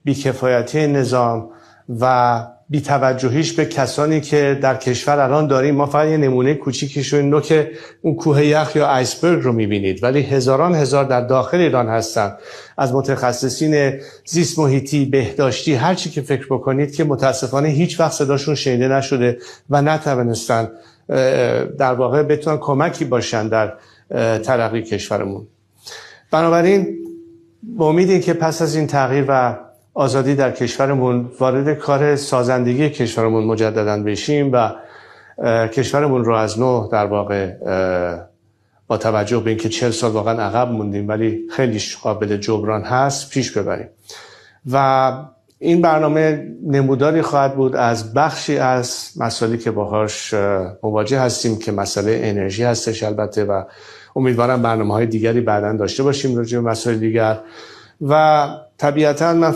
بیکفایتی نظام و بی‌توجهیش به کسانی که در کشور الان داریم. ما فقط یه نمونه کوچیکیش رو نوک اون کوه یخ یا آیسبرگ رو می‌بینید، ولی هزاران هزار در داخل ایران هستن از متخصصین زیست محیطی، بهداشتی، هر چی که فکر بکنید که متاسفانه هیچ وقت صداشون شنیده نشده و نتوانستن در واقع بتونن کمکی باشن در ترقی کشورمون. بنابراین با امیدی که پس از این تغییر و آزادی در کشورمون وارد کار سازندگی کشورمون مجددا بشیم و کشورمون رو از نو در واقع با توجه به اینکه 40 سال واقعا عقب موندیم ولی خیلی قابل جبران هست پیش ببریم. و این برنامه نموداری خواهد بود از بخشی از مسائلی که باهاش مواجه هستیم که مسئله انرژی هستش البته، و امیدوارم برنامه‌های دیگری بعداً داشته باشیم راجع به مسائل دیگر. و طبیعتاً من